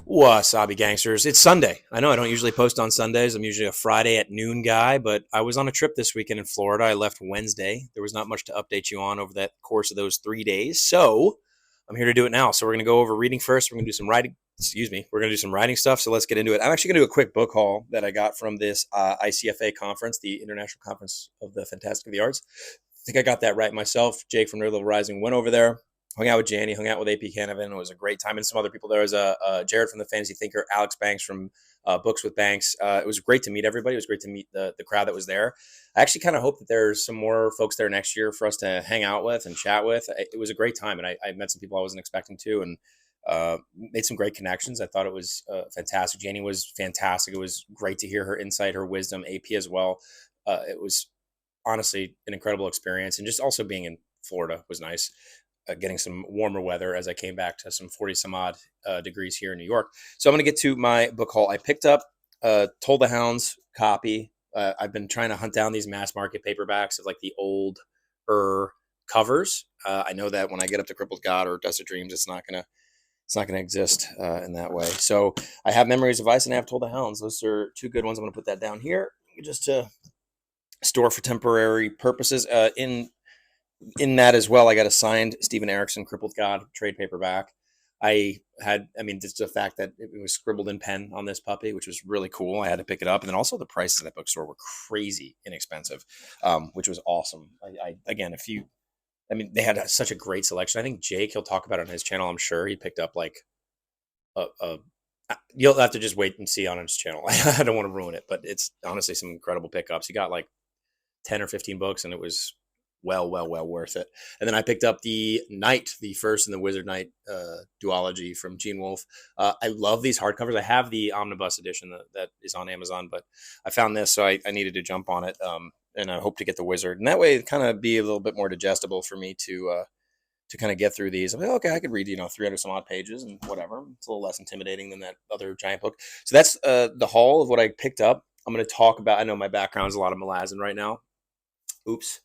Wasabi gangsters. It's Sunday. I know I don't usually post on Sundays. I'm usually a Friday at noon guy, but I was on a trip this weekend in Florida. I left Wednesday. There was not much to update you on over that course of those 3 days. So I'm here to do it now. So we're going to go over reading first. We're going to do some writing. Excuse me. We're going to do some writing stuff. So let's get into it. I'm actually going to do a quick book haul that I got from this ICFA conference, the International Conference of the Fantastic of the Arts. I think I got that right myself. Jake from Nerd Rising went over there. Hung out with Janny, hung out with AP Canavan. It was a great time. And some other people. There was Jared from the Fantasy Thinker, Alex Banks from Books with Banks. It was great to meet everybody. It was great to meet the crowd that was there. I actually kind of hope that there's some more folks there next year for us to hang out with and chat with. It was a great time. And I met some people I wasn't expecting to and made some great connections. I thought it was fantastic. Janny was fantastic. It was great to hear her insight, her wisdom, AP as well. It was honestly an incredible experience. And just also being in Florida was nice. Getting some warmer weather as I came back to some 40 some odd degrees here in New York. So I'm going to get to my book haul. I picked up Told the Hounds copy. I've been trying to hunt down these mass market paperbacks of like the old covers. I know that when I get up to Crippled God or Dust of Dreams, it's not going to exist in that way. So I have Memories of Ice and I have Told the Hounds. Those are two good ones. I'm going to put that down here just to store for temporary purposes. In that as well, I got a signed Stephen Erickson Crippled God trade paperback. Just the fact that it was scribbled in pen on this puppy, which was really cool. I had to pick it up. And then also the prices at that bookstore were crazy inexpensive, which was awesome. They had such a great selection. I think Jake, he'll talk about it on his channel. I'm sure he picked up like you'll have to just wait and see on his channel. I don't want to ruin it, but it's honestly some incredible pickups. He got like 10 or 15 books and it was well worth it. And then I picked up the Knight, the First and the Wizard Knight duology from Gene Wolfe. I love these hardcovers. I have the omnibus edition that is on Amazon, but I found this, so I needed to jump on it. And I hope to get the Wizard. And that way it kind of be a little bit more digestible for me to kind of get through these. I'm like, okay, I could read, 300 some odd pages and whatever. It's a little less intimidating than that other giant book. So that's the haul of what I picked up. I'm going to talk about, I know my background is a lot of Malazan right now. Oops.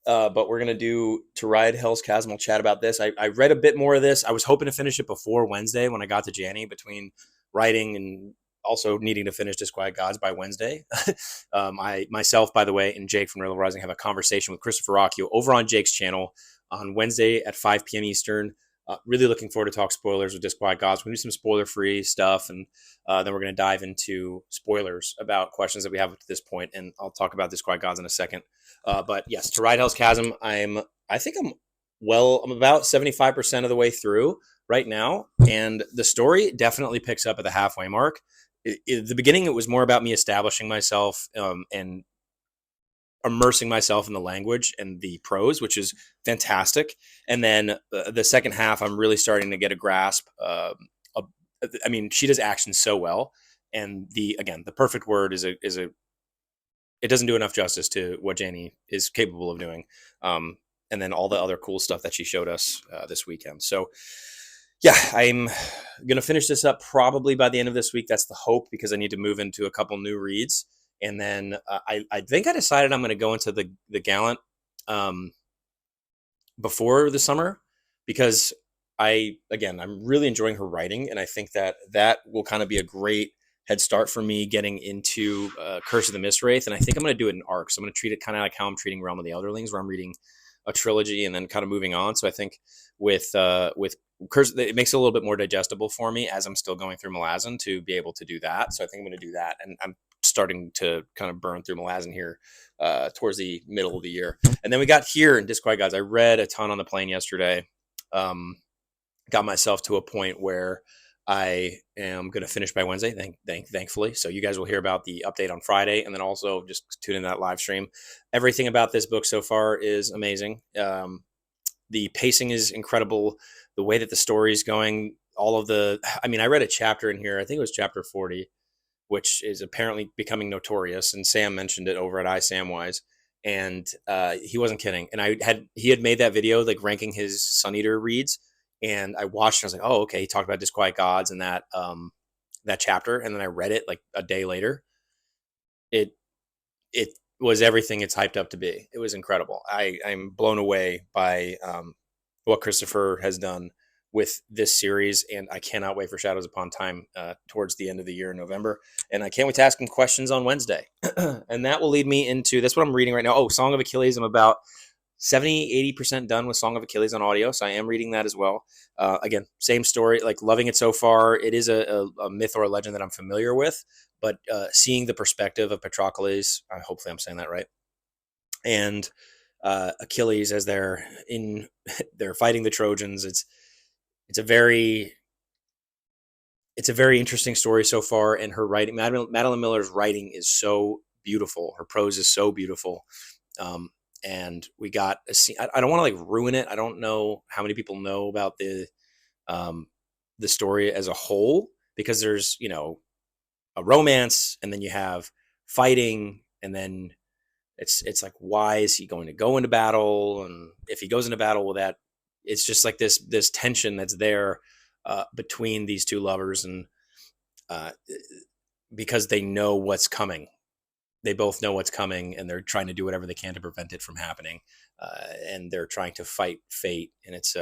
But we're going to do To Ride Hell's Chasm. We'll chat about this. I read a bit more of this. I was hoping to finish it before Wednesday when I got to Janny, between writing and also needing to finish Disquiet Gods by Wednesday. I myself, by the way, and Jake from Real Rising have a conversation with Christopher Ruocchio over on Jake's channel on Wednesday at 5 p.m. Eastern. Really looking forward to talk spoilers with Disquiet Gods. We're going to do some spoiler-free stuff, and then we're going to dive into spoilers about questions that we have up to this point, and I'll talk about Disquiet Gods in a second. But yes, To Ride Hell's Chasm, I'm about 75% of the way through right now, and the story definitely picks up at the halfway mark. The beginning, it was more about me establishing myself and immersing myself in the language and the prose, which is fantastic. And then the second half, I'm really starting to get a grasp. She does action so well, and the perfect word is it doesn't do enough justice to what Janny is capable of doing. And then all the other cool stuff that she showed us this weekend. So yeah, I'm going to finish this up probably by the end of this week. That's the hope, because I need to move into a couple new reads. And then I think I decided I'm going to go into the Gallant before the summer, because I'm really enjoying her writing. And I think that will kind of be a great head start for me getting into Curse of the Mistwraith. And I think I'm going to do it in arcs. I'm going to treat it kind of like how I'm treating Realm of the Elderlings, where I'm reading a trilogy and then kind of moving on. So I think with Curse, it makes it a little bit more digestible for me as I'm still going through Malazan to be able to do that. So I think I'm going to do that. And I'm starting to kind of burn through Malazan here towards the middle of the year. And then we got here in Disquiet Gods. I read a ton on the plane yesterday. Got myself to a point where I am going to finish by Wednesday, thankfully. So you guys will hear about the update on Friday, and then also just tune in that live stream. Everything about this book so far is amazing. The pacing is incredible. The way that the story is going, I read a chapter in here. I think it was chapter 40, which is apparently becoming notorious. And Sam mentioned it over at iSamwise. And he wasn't kidding. And he had made that video, like ranking his Sun Eater reads. And I watched and I was like, oh, okay. He talked about Disquiet Gods and that chapter. And then I read it like a day later. It was everything it's hyped up to be. It was incredible. I'm blown away by what Christopher has done with this series, and I cannot wait for Shadows Upon Time towards the end of the year in November. And I can't wait to ask him questions on Wednesday. And that will lead me into, that's what I'm reading right now. Oh, Song of Achilles. I'm about 70-80% done with Song of Achilles on audio, so I am reading that as well. Again, same story, like loving it so far. It is a myth or a legend that I'm familiar with, but seeing the perspective of Patroclus, hopefully I'm saying that right, and Achilles as they're fighting the Trojans. It's a very interesting story so far, and her writing, Madeline Miller's writing is so beautiful. Her prose is so beautiful. And we got a scene. I don't want to like ruin it. I don't know how many people know about the story as a whole, because there's, a romance, and then you have fighting, and then it's like, why is he going to go into battle? And if he goes into battle with that, it's just like this tension that's there between these two lovers, and because they know what's coming. They both know what's coming, and they're trying to do whatever they can to prevent it from happening. And they're trying to fight fate. And it's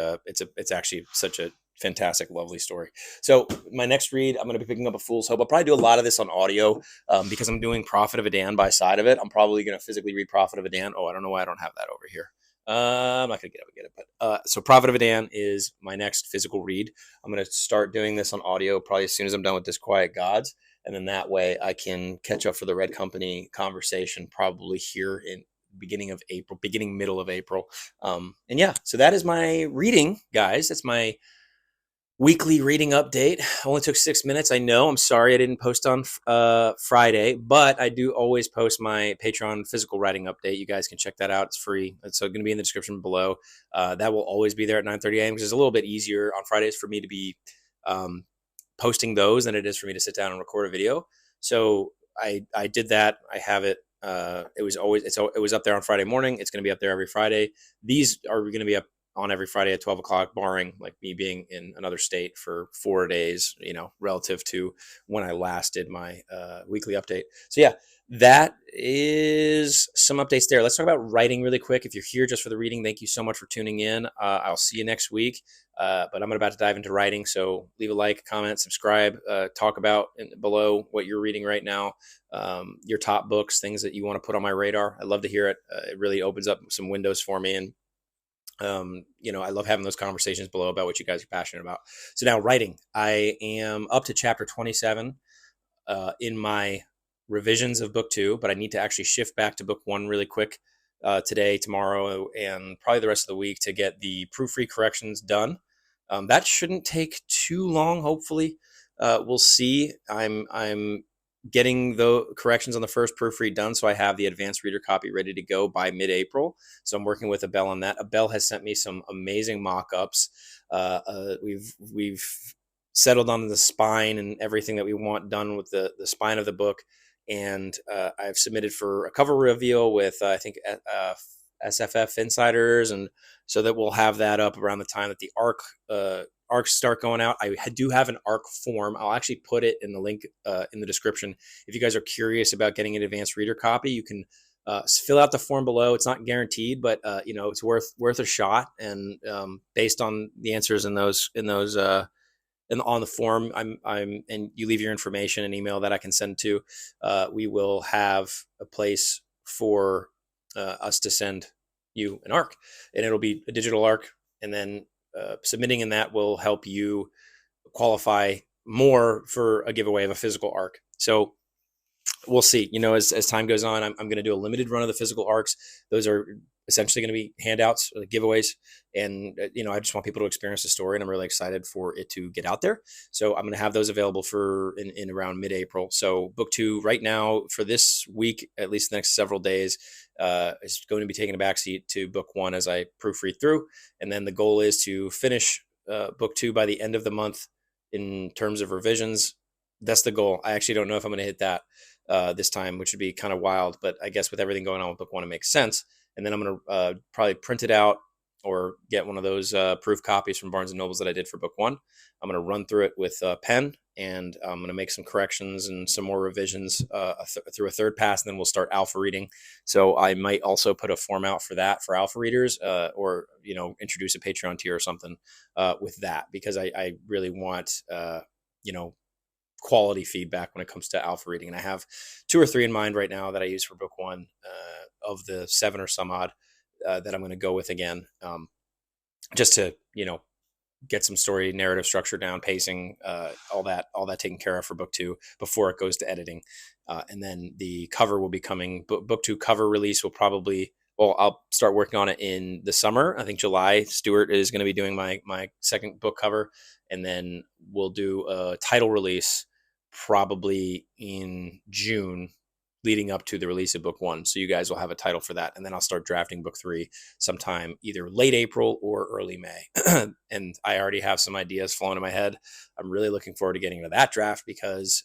actually such a fantastic, lovely story. So my next read, I'm going to be picking up A Fool's Hope. I'll probably do a lot of this on audio because I'm doing Prophet of Edan by side of it. I'm probably going to physically read Prophet of Edan. Oh, I don't know why I don't have that over here. I'm not going to get up and get it. But so Prophet of Edan is my next physical read. I'm going to start doing this on audio probably as soon as I'm done with Disquiet Gods. And then that way I can catch up for the Red Company conversation probably here in middle of April. And yeah, so that is my reading, guys. That's my weekly reading update. Only took 6 minutes. I know. I'm sorry I didn't post on Friday, but I do always post my Patreon physical writing update. You guys can check that out. It's free. It's going to be in the description below. That will always be there at 9:30 a.m. because it's a little bit easier on Fridays for me to be posting those than it is for me to sit down and record a video. So I did that. I have it. It was up there on Friday morning. It's going to be up there every Friday. These are going to be up on every Friday at 12 o'clock, barring like me being in another state for 4 days, relative to when I last did my weekly update. So yeah, that is some updates there. Let's talk about writing really quick. If you're here just for the reading, thank you so much for tuning in. I'll see you next week. But I'm about to dive into writing. So leave a like, comment, subscribe, talk about below what you're reading right now, your top books, things that you want to put on my radar. I'd love to hear it. It really opens up some windows for me. And I love having those conversations below about what you guys are passionate about. So now writing, I am up to chapter 27 in my revisions of book 2, but I need to actually shift back to book 1 really quick today, tomorrow, and probably the rest of the week to get the proofread corrections done. That shouldn't take too long. Hopefully, we'll see. I'm getting the corrections on the first proofread done, so I have the advanced reader copy ready to go by mid-April. So I'm working with Abel on that. Abel has sent me some amazing mock-ups. We've settled on the spine and everything that we want done with the spine of the book, and I've submitted for a cover reveal with I think SFF insiders, and so that we'll have that up around the time that the arcs start going out. I do have an arc form. I'll actually put it in the link in the description. If you guys are curious about getting an advanced reader copy, you can fill out the form below. It's not guaranteed, but it's worth a shot. And based on the answers in those and on the form, and you leave your information and email that I can send to, we will have a place for us to send you an arc, and it'll be a digital arc, and then submitting in that will help you qualify more for a giveaway of a physical arc. So we'll see. As time goes on, I'm going to do a limited run of the physical arcs. Those are essentially going to be handouts, giveaways, and I just want people to experience the story, and I'm really excited for it to get out there. So I'm going to have those available for in around mid-April. So book 2 right now for this week, at least the next several days, is going to be taking a backseat to book 1 as I proofread through, and then the goal is to finish book 2 by the end of the month in terms of revisions. That's the goal. I actually don't know if I'm going to hit that this time, which would be kind of wild, but I guess with everything going on with book 1, it makes sense. And then I'm going to probably print it out or get one of those proof copies from Barnes & Nobles that I did for book 1. I'm going to run through it with a pen and I'm going to make some corrections and some more revisions through a third pass, and then we'll start alpha reading. So I might also put a form out for that for alpha readers, or introduce a Patreon tier or something with that, because I really want quality feedback when it comes to alpha reading. And I have 2 or 3 in mind right now that I use for book 1 of the 7 or some odd that I'm going to go with again, just to get some story narrative structure down, pacing, all that taken care of for book 2 before it goes to editing. And then the cover will be coming. Book 2 cover release will probably, I'll start working on it in the summer. I think July, Stuart is going to be doing my second book cover, and then we'll do a title release probably in June, leading up to the release of book 1. So you guys will have a title for that. And then I'll start drafting book 3 sometime either late April or early May. And I already have some ideas flowing in my head. I'm really looking forward to getting into that draft, because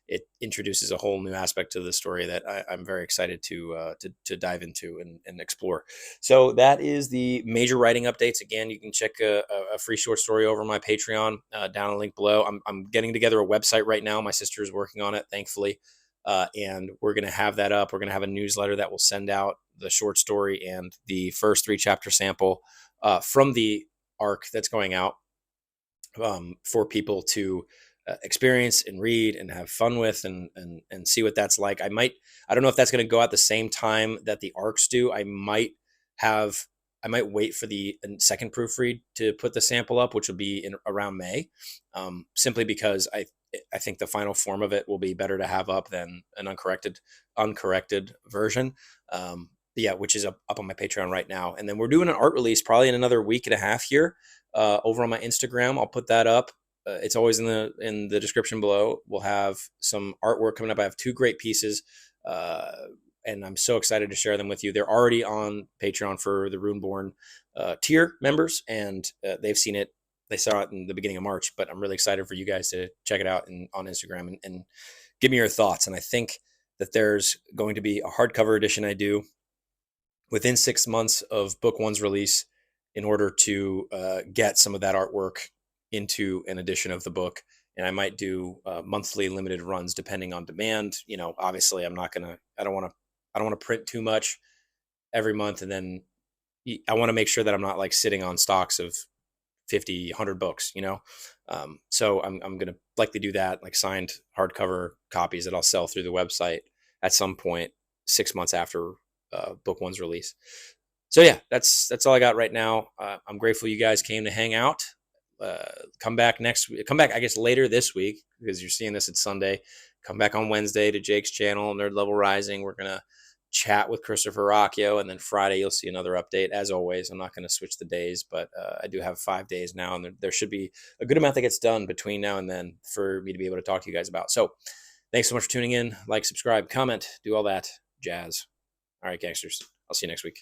it introduces a whole new aspect to the story that I'm very excited to dive into and explore. So that is the major writing updates. Again, you can check a free short story over my Patreon, down a link below. I'm getting together a website right now. My sister is working on it, thankfully. And we're going to have that up. We're going to have a newsletter that will send out the short story and the first 3 chapter sample from the arc that's going out, for people to experience and read and have fun with, and see what that's like. I don't know if that's going to go out the same time that the arcs do. I might wait for the second proofread to put the sample up, which will be in around May, simply because I think the final form of it will be better to have up than an uncorrected version. Which is up on my Patreon right now. And then we're doing an art release probably in another week and a half here, over on my Instagram. I'll put that up. It's always in the description below. We'll have some artwork coming up. I have 2 great pieces, and I'm so excited to share them with you. They're already on Patreon for the Runeborn tier members, and they've seen it. They saw it in the beginning of March, but I'm really excited for you guys to check it out on Instagram and give me your thoughts. And I think that there's going to be a hardcover edition I do within 6 months of book 1's release, in order to get some of that artwork into an edition of the book. And I might do monthly limited runs depending on demand. Obviously I don't want to print too much every month. And then I want to make sure that I'm not like sitting on stocks of 50, 100 books, so I'm going to likely do that, like signed hardcover copies that I'll sell through the website at some point 6 months after book 1's release. So yeah, that's all I got right now. I'm grateful you guys came to hang out. Come back next week. Come back, I guess, later this week, because you're seeing this at Sunday. Come back on Wednesday to Jake's channel, Nerd Level Rising. We're going to chat with Christopher Ruocchio, and then Friday you'll see another update. As always, I'm not going to switch the days, but I do have 5 days now, and there should be a good amount that gets done between now and then for me to be able to talk to you guys about. So thanks so much for tuning in. Like, subscribe, comment, do all that jazz. All right, gangsters, I'll see you next week.